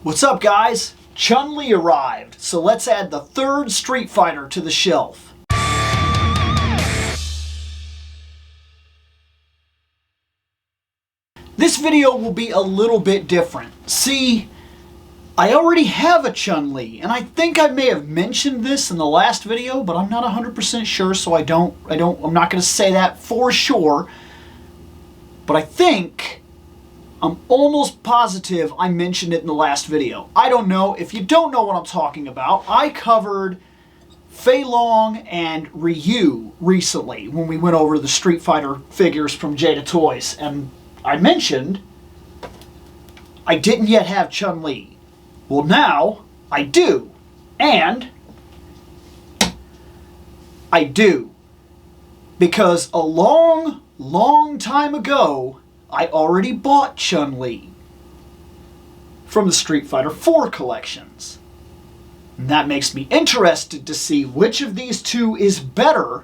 What's up, guys? Chun-Li arrived, so let's add the third Street Fighter to the shelf. This video will be a little bit different. See, I already have a Chun-Li, and I think I may have mentioned this in the last video, but I'm not 100% sure, so I'm not going to say that for sure. But I think I'm almost positive I mentioned it in the last video. I don't know. If you don't know what I'm talking about, I covered Fei Long and Ryu recently when we went over the Street Fighter figures from Jada Toys, and I mentioned I didn't yet have Chun-Li. Well, now I do. And I do. Because a long time ago, I already bought Chun-Li from the Street Fighter 4 collections. And that makes me interested to see which of these two is better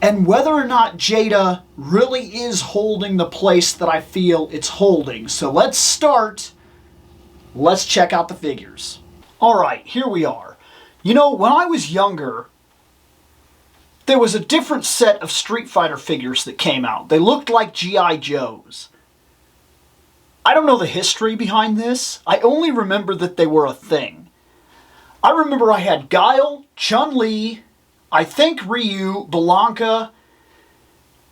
and whether or not Jada really is holding the place that I feel it's holding. So let's start. Let's check out the figures. Alright, here we are. You know, when I was younger, there was a different set of Street Fighter figures that came out. They looked like G.I. Joes. I don't know the history behind this. I only remember that they were a thing. I remember I had Guile, Chun-Li, I think Ryu, Blanka.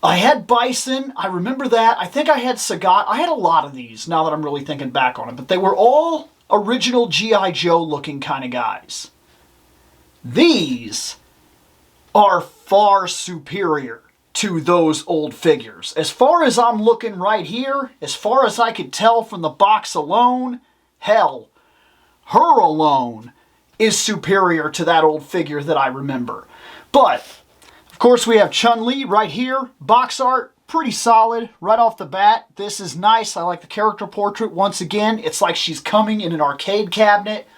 I had Bison. I remember that. I think I had Sagat. I had a lot of these now that I'm really thinking back on it. But they were all original G.I. Joe looking kind of guys. These are far superior to those old figures. As far as I'm looking right here, as far as I could tell from the box alone, hell, her alone is superior to that old figure that I remember. But, of course, we have Chun-Li right here. Box art, pretty solid right off the bat. This is nice. I like the character portrait. Once again, it's like she's coming in an arcade cabinet.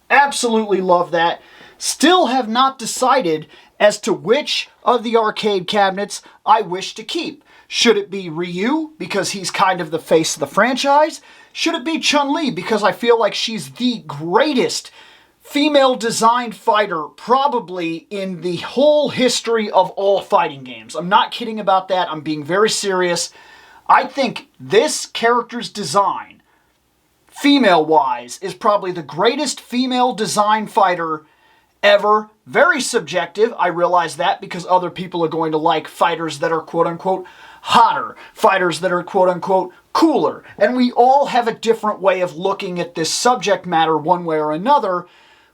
Absolutely love that. Still have not decided as to which of the arcade cabinets I wish to keep. Should it be Ryu, because he's kind of the face of the franchise? Should it be Chun-Li, because I feel like she's the greatest female-designed fighter probably in the whole history of all fighting games? I'm not kidding about that. I'm being very serious. I think this character's design, female-wise, is probably the greatest female-designed fighter ever. Very subjective, I realize that, because other people are going to like fighters that are quote-unquote hotter, fighters that are quote-unquote cooler, and we all have a different way of looking at this subject matter one way or another,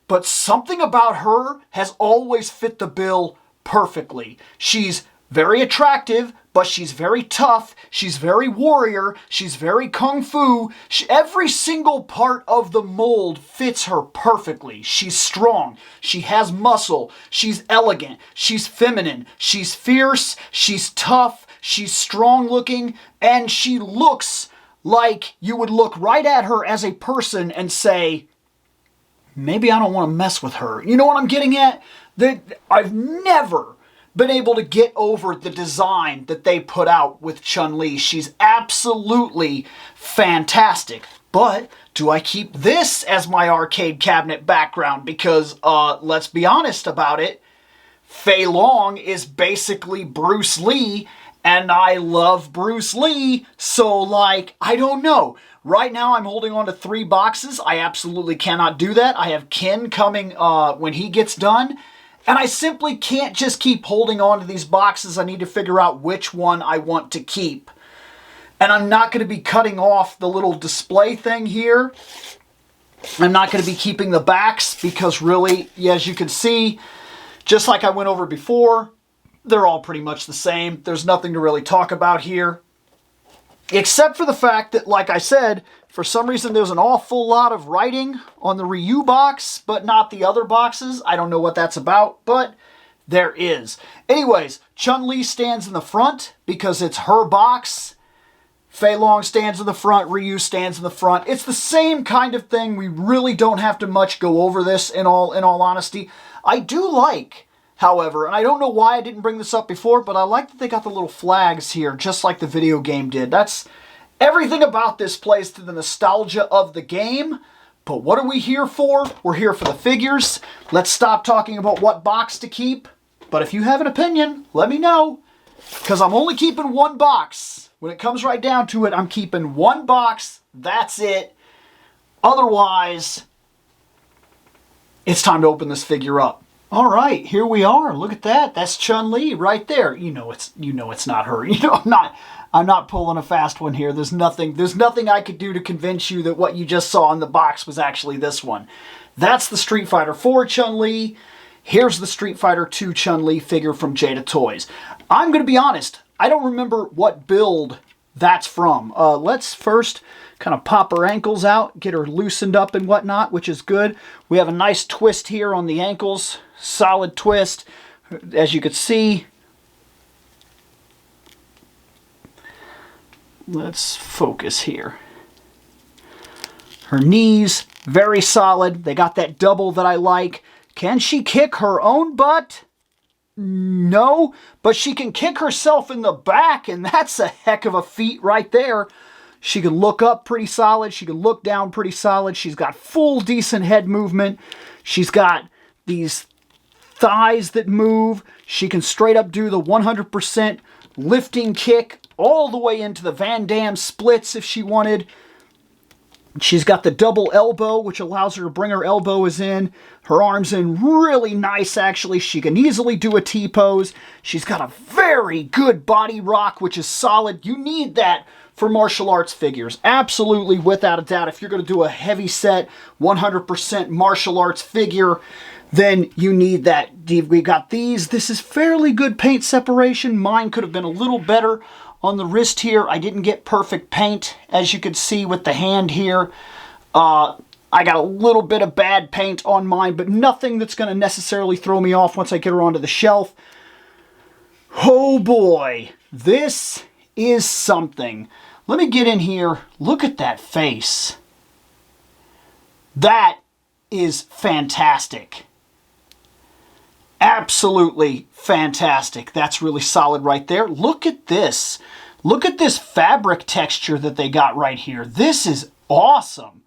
but something about her has always fit the bill perfectly. She's very attractive, but she's very tough, she's very warrior, she's very kung fu. Every single part of the mold fits her perfectly. She's strong, she has muscle, she's elegant, she's feminine, she's fierce, she's tough, she's strong looking, and she looks like you would look right at her as a person and say, maybe I don't want to mess with her. You know what I'm getting at? I've never been able to get over the design that they put out with Chun-Li. She's absolutely fantastic. But do I keep this as my arcade cabinet background? Because, let's be honest about it, Fei Long is basically Bruce Lee, and I love Bruce Lee, so, like, I don't know. Right now, I'm holding on to 3 boxes. I absolutely cannot do that. I have Ken coming when he gets done. And I simply can't just keep holding on to these boxes. I need to figure out which one I want to keep. And I'm not going to be cutting off the little display thing here. I'm not going to be keeping the backs because really, as you can see, just like I went over before, they're all pretty much the same. There's nothing to really talk about here. Except for the fact that, like I said, for some reason there's an awful lot of writing on the Ryu box, but not the other boxes. I don't know what that's about, but there is. Anyways, Chun-Li stands in the front because it's her box. Fei Long stands in the front. Ryu stands in the front. It's the same kind of thing. We really don't have to much go over this in all honesty. I do like, however, and I don't know why I didn't bring this up before, but I like that they got the little flags here, just like the video game did. That's Everything about this plays to the nostalgia of the game. But what are we here for? We're here for the figures. Let's stop talking about what box to keep. But if you have an opinion, let me know. Because I'm only keeping one box. When it comes right down to it, I'm keeping one box. That's it. Otherwise, it's time to open this figure up. All right, here we are. Look at that. That's Chun-Li right there. You know it's not her. I'm not pulling a fast one here. There's nothing I could do to convince you that what you just saw in the box was actually this one. That's the Street Fighter 4 Chun-Li. Here's the Street Fighter 2 Chun-Li figure from Jada Toys. I'm going to be honest, I don't remember what build that's from. Let's first kind of pop her ankles out, get her loosened up and whatnot, which is good. We have a nice twist here on the ankles. Solid twist, as you can see. Let's focus here. Her knees, very solid. They got that double that I like. Can she kick her own butt? No, but she can kick herself in the back, and that's a heck of a feat right there. She can look up pretty solid. She can look down pretty solid. She's got full decent head movement. She's got these thighs that move. She can straight up do the 100% lifting kick all the way into the Van Damme splits if she wanted. She's got the double elbow, which allows her to bring her elbows in, her arms in really nice, actually. She can easily do a T-pose. She's got a very good body rock, which is solid. You need that for martial arts figures. Absolutely, without a doubt. If you're going to do a heavy set, 100% martial arts figure, then you need that. We got these. This is fairly good paint separation. Mine could have been a little better on the wrist here. I didn't get perfect paint, as you can see with the hand here. I got a little bit of bad paint on mine, but nothing that's going to necessarily throw me off once I get her onto the shelf. Oh boy, this is something. Let me get in here. Look at that face. That is fantastic. Absolutely fantastic. That's really solid right there. Look at this. Look at this fabric texture that they got right here. This is awesome.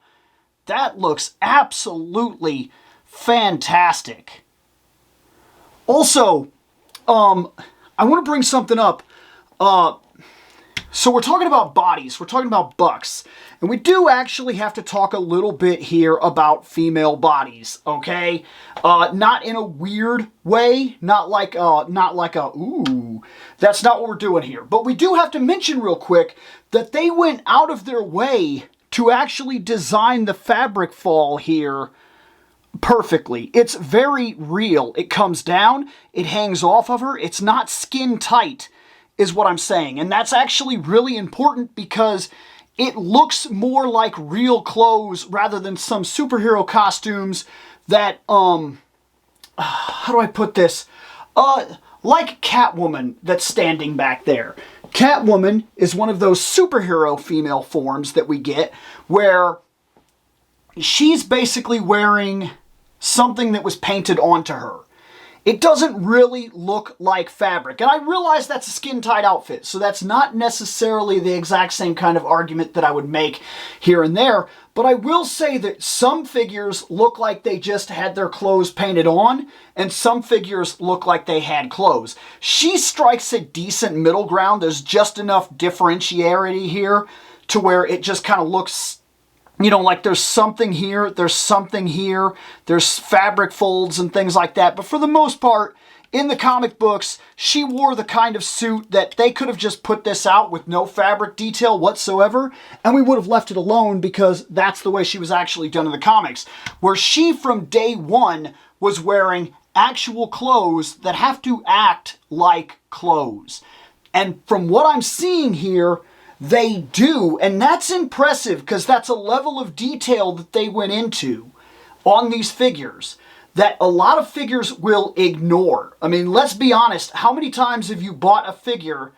That looks absolutely fantastic. Also, I want to bring something up. So we're talking about bodies. We're talking about bucks. And we do actually have to talk a little bit here about female bodies, okay? Not in a weird way. Not like a, ooh. That's not what we're doing here. But we do have to mention real quick that they went out of their way to actually design the fabric fall here perfectly. It's very real. It comes down. It hangs off of her. It's not skin tight, is what I'm saying. And that's actually really important because it looks more like real clothes rather than some superhero costumes that, how do I put this? Like Catwoman that's standing back there. Catwoman is one of those superhero female forms that we get where she's basically wearing something that was painted onto her. It doesn't really look like fabric. And I realize that's a skin-tight outfit, so that's not necessarily the exact same kind of argument that I would make here and there. But I will say that some figures look like they just had their clothes painted on, and some figures look like they had clothes. She strikes a decent middle ground. There's just enough differentiarity here to where it just kind of looks, you know, like there's something here, there's something here, there's fabric folds and things like that. But for the most part, in the comic books, she wore the kind of suit that they could have just put this out with no fabric detail whatsoever, and we would have left it alone because that's the way she was actually done in the comics. Where she, from day one, was wearing actual clothes that have to act like clothes. And from what I'm seeing here, they do, and that's impressive because that's a level of detail that they went into on these figures that a lot of figures will ignore. I mean, let's be honest, how many times have you bought a figure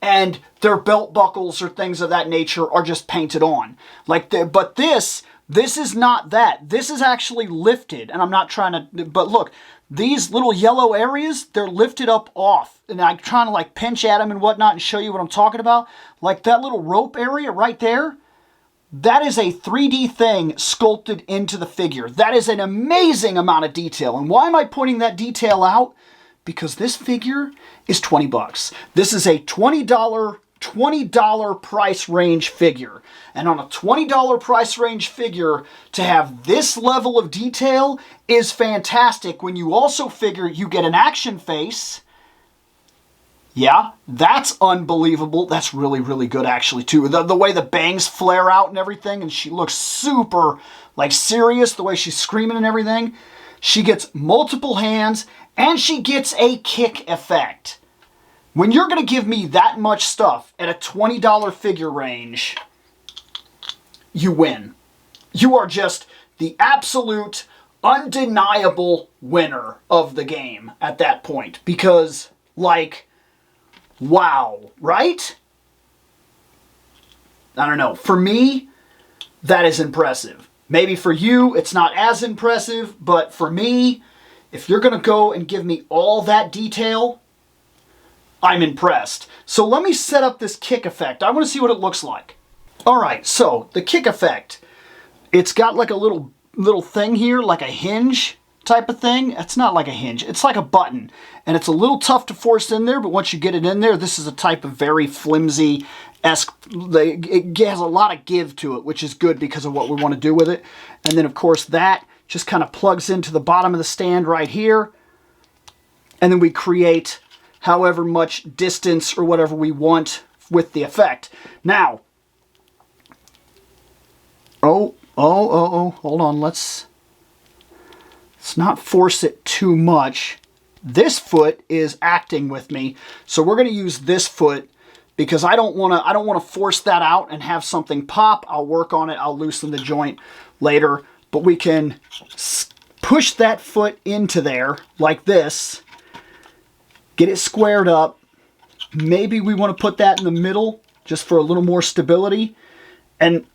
and their belt buckles or things of that nature are just painted on? But this, This is not that. This is actually lifted, and I'm not trying to, but look, these little yellow areas, they're lifted up off. And I'm trying to like pinch at them and whatnot and show you what I'm talking about. Like that little rope area right there, that is a 3D thing sculpted into the figure. That is an amazing amount of detail. And why am I pointing that detail out? Because this figure is 20 bucks. This is a $20 price range figure. And on a $20 price range figure, to have this level of detail is fantastic. When you also figure you get an action face, yeah, that's unbelievable. That's really, really good actually too. The way the bangs flare out and everything, and she looks super like serious, the way she's screaming and everything. She gets multiple hands, and she gets a kick effect. When you're going to give me that much stuff at a $20 figure range, you win. You are just the absolute, undeniable winner of the game at that point. Because, like, wow, right? I don't know. For me, that is impressive. Maybe for you, it's not as impressive, but for me, if you're going to go and give me all that detail, I'm impressed. So let me set up this kick effect. I want to see what it looks like. All right, so the kick effect, it's got like a little thing here, like a hinge type of thing. It's not like a hinge. It's like a button, and it's a little tough to force in there, but once you get it in there, this is a type of very flimsy-esque, it has a lot of give to it, which is good because of what we want to do with it. And then, of course, that just kind of plugs into the bottom of the stand right here, and then we create however much distance or whatever we want with the effect. Now, hold on, let's not force it too much. This foot is acting with me, so we're going to use this foot because I don't want to force that out and have something pop. I'll work on it. I'll loosen the joint later, but we can push that foot into there like this. Get it squared up. Maybe we want to put that in the middle just for a little more stability. And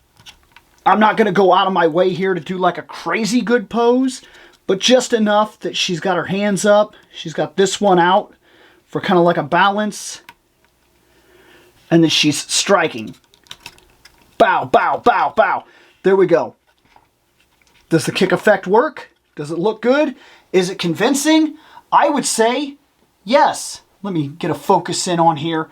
I'm not going to go out of my way here to do like a crazy good pose, but just enough that she's got her hands up. She's got this one out for kind of like a balance. And then she's striking. Bow, bow, bow, bow. There we go. Does the kick effect work? Does it look good? Is it convincing? I would say yes. Let me get a focus in on here.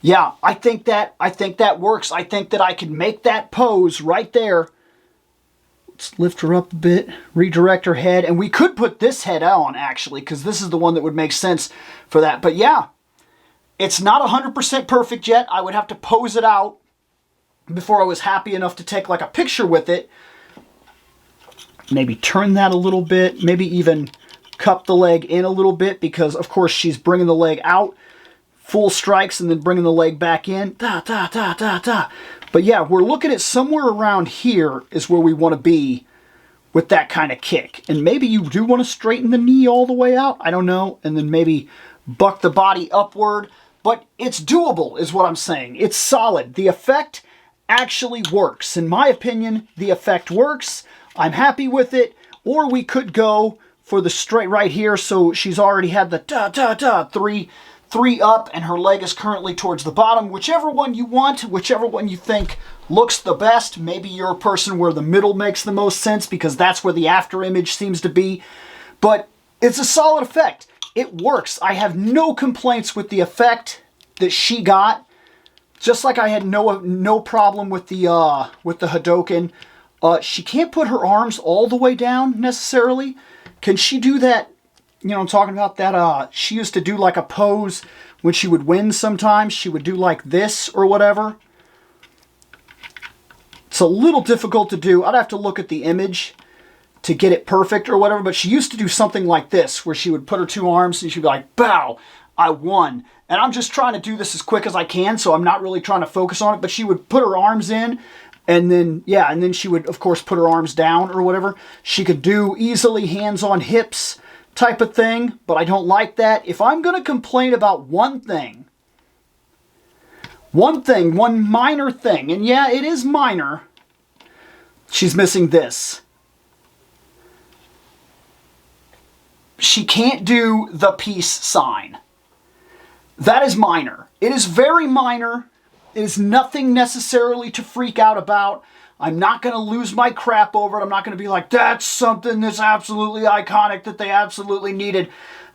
Yeah, I think that works. I think that I can make that pose right there. Let's lift her up a bit, redirect her head, and we could put this head on actually, because this is the one that would make sense for that. But yeah, it's not 100% perfect yet. I would have to pose it out before I was happy enough to take like a picture with it. Maybe turn that a little bit, maybe even cup the leg in a little bit, because of course she's bringing the leg out, full strikes, and then bringing the leg back in. Da, da, da, da, da. But yeah, we're looking at somewhere around here is where we want to be with that kind of kick. And maybe you do want to straighten the knee all the way out. I don't know. And then maybe buck the body upward. But it's doable is what I'm saying. It's solid. The effect actually works. In my opinion, the effect works. I'm happy with it. Or we could go for the straight right here. So she's already had the da-da-da, three up, and her leg is currently towards the bottom. Whichever one you want, whichever one you think looks the best. Maybe you're a person where the middle makes the most sense because that's where the after image seems to be. But it's a solid effect. It works. I have no complaints with the effect that she got. Just like I had no problem with the Hadoken. She can't put her arms all the way down necessarily. Can she do that? You know, I'm talking about that, she used to do like a pose when she would win sometimes. She would do like this or whatever. It's a little difficult to do. I'd have to look at the image to get it perfect or whatever, but she used to do something like this, where she would put her two arms and she'd be like, bow, I won. And I'm just trying to do this as quick as I can, so I'm not really trying to focus on it, but she would put her arms in, and then, yeah, and then she would, of course, put her arms down or whatever. She could do easily hands on hips type of thing, but I don't like that. If I'm going to complain about one minor thing, and yeah, it is minor, She's missing this. She can't do the peace sign. That is minor. It is very minor. It is nothing necessarily to freak out about. I'm not going to lose my crap over it. I'm not going to be like, that's something that's absolutely iconic that they absolutely needed.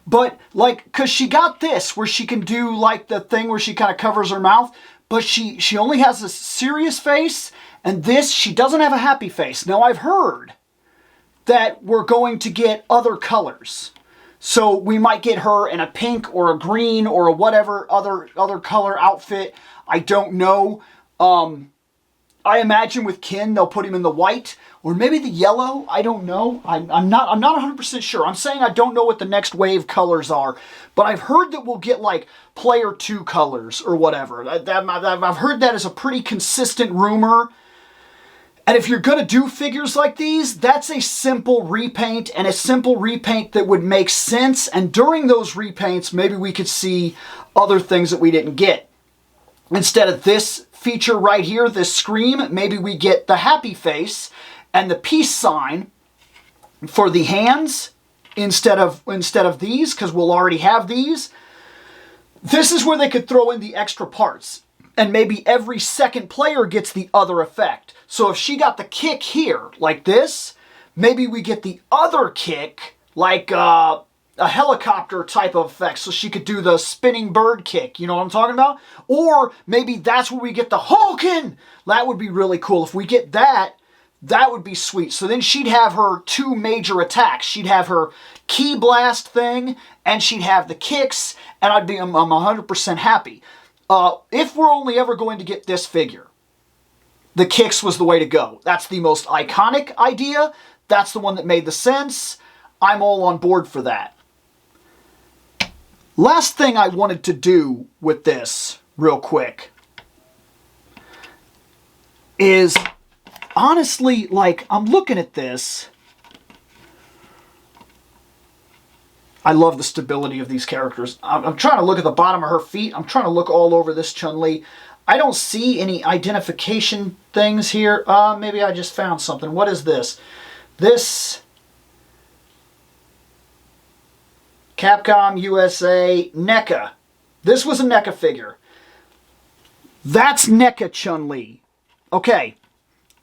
But, like, because she got this, where she can do, like, the thing where she kind of covers her mouth, but she only has a serious face, and this, she doesn't have a happy face. Now, I've heard that we're going to get other colors. So we might get her in a pink or a green or a whatever other color outfit. I don't know. I imagine with Kin, they'll put him in the white or maybe the yellow. I don't know. I'm not 100% sure. I'm saying I don't know what the next wave colors are, but I've heard that we'll get like player 2 colors or whatever. I've heard that as a pretty consistent rumor. And if you're going to do figures like these, that's a simple repaint, and a simple repaint that would make sense. And during those repaints, maybe we could see other things that we didn't get. Instead of this feature right here, this scream, maybe we get the happy face and the peace sign for the hands instead of these, because we'll already have these. This is where they could throw in the extra parts. And maybe every second player gets the other effect. So if she got the kick here, like this, maybe we get the other kick, like a helicopter type of effect. So she could do the spinning bird kick, you know what I'm talking about? Or maybe that's where we get the Hulkin. That would be really cool. If we get that, that would be sweet. So then she'd have her 2 major attacks. She'd have her ki blast thing, and she'd have the kicks, and I'm 100% happy. If we're only ever going to get this figure, the kicks was the way to go. That's the most iconic idea. That's the one that made the sense. I'm all on board for that. Last thing I wanted to do with this, real quick, is honestly, like, I'm looking at this. I love the stability of these characters. I'm trying to look at the bottom of her feet. I'm trying to look all over this Chun-Li. I don't see any identification things here. Maybe I just found something. What is this? This Capcom USA NECA. This was a NECA figure. That's NECA Chun-Li. Okay.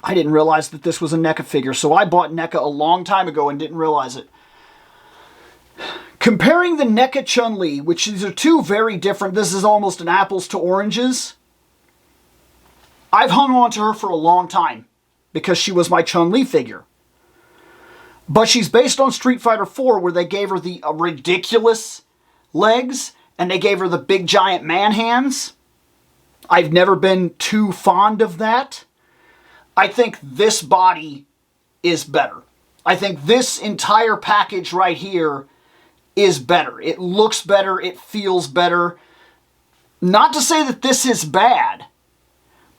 I didn't realize that this was a NECA figure, so I bought NECA a long time ago and didn't realize it. Comparing the NECA Chun-Li, which these are 2 very different, this is almost an apples to oranges. I've hung on to her for a long time because she was my Chun-Li figure. But she's based on Street Fighter 4, where they gave her the ridiculous legs and they gave her the big giant man hands. I've never been too fond of that. I think this body is better. I think this entire package right here is better. It looks better. It feels better. Not to say that this is bad,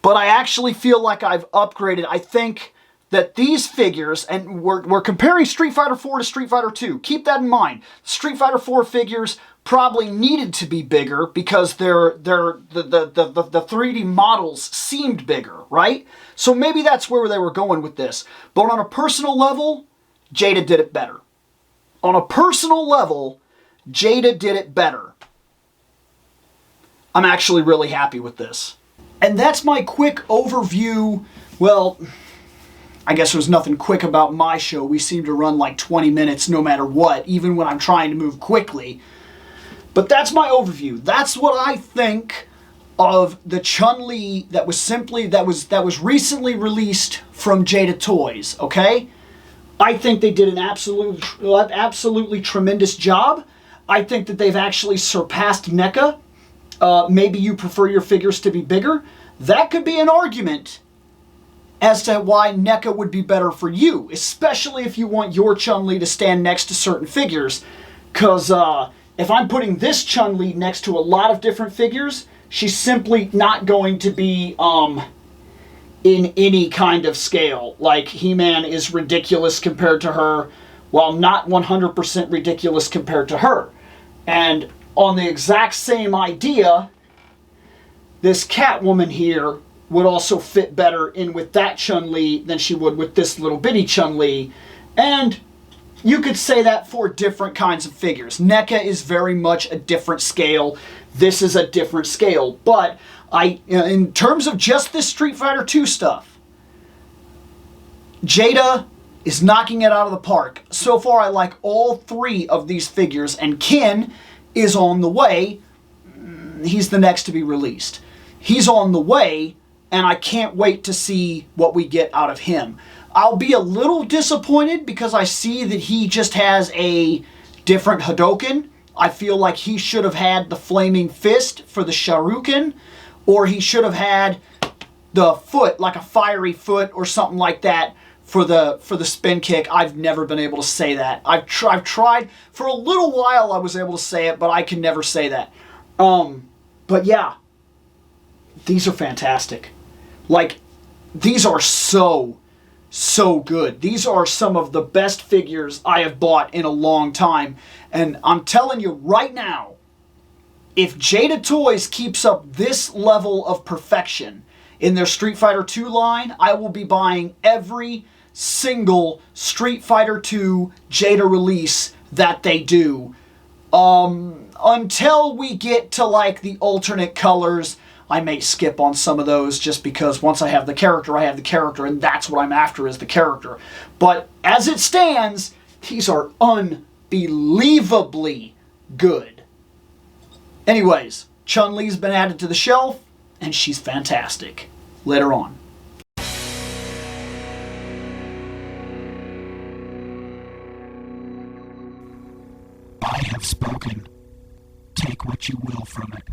but I actually feel like I've upgraded. I think that these figures, and we're comparing Street Fighter 4 to Street Fighter 2. Keep that in mind. Street Fighter 4 figures probably needed to be bigger because the 3D models seemed bigger, right? So maybe that's where they were going with this. But on a personal level, Jada did it better. On a personal level, Jada did it better. I'm actually really happy with this. And that's my quick overview. Well, I guess there's nothing quick about my show. We seem to run like 20 minutes no matter what, even when I'm trying to move quickly. But that's my overview. That's what I think of the Chun-Li that was recently released from Jada Toys, okay? I think they did an absolutely tremendous job. I think that they've actually surpassed NECA. Maybe you prefer your figures to be bigger. That could be an argument as to why NECA would be better for you, especially if you want your Chun-Li to stand next to certain figures. Because if I'm putting this Chun-Li next to a lot of different figures, she's simply not going to be in any kind of scale. Like, He-Man is ridiculous compared to her, while not 100% ridiculous compared to her. And on the exact same idea, this Catwoman here would also fit better in with that Chun-Li than she would with this little bitty Chun-Li. And you could say that for different kinds of figures. NECA is very much a different scale. This is a different scale. But in terms of just this Street Fighter 2 stuff, Jada is knocking it out of the park. So far, I like all three of these figures, and Ken is on the way. He's the next to be released. He's on the way, and I can't wait to see what we get out of him. I'll be a little disappointed because I see that he just has a different Hadoken. I feel like he should have had the Flaming Fist for the Sharuken, or he should have had the foot, like a fiery foot or something like that for the spin kick. I've never been able to say that. I've tried for a little while. I was able to say it, but I can never say that. But yeah, these are fantastic. Like, these are so good. These are some of the best figures I have bought in a long time. And I'm telling you right now, if Jada Toys keeps up this level of perfection in their Street Fighter 2 line, I will be buying every single Street Fighter 2 Jada release that they do. Until we get to like the alternate colors, I may skip on some of those just because once I have the character, I have the character, and that's what I'm after is the character. But as it stands, these are unbelievably good. Anyways, Chun-Li's been added to the shelf, and she's fantastic. Later on. I have spoken. Take what you will from it.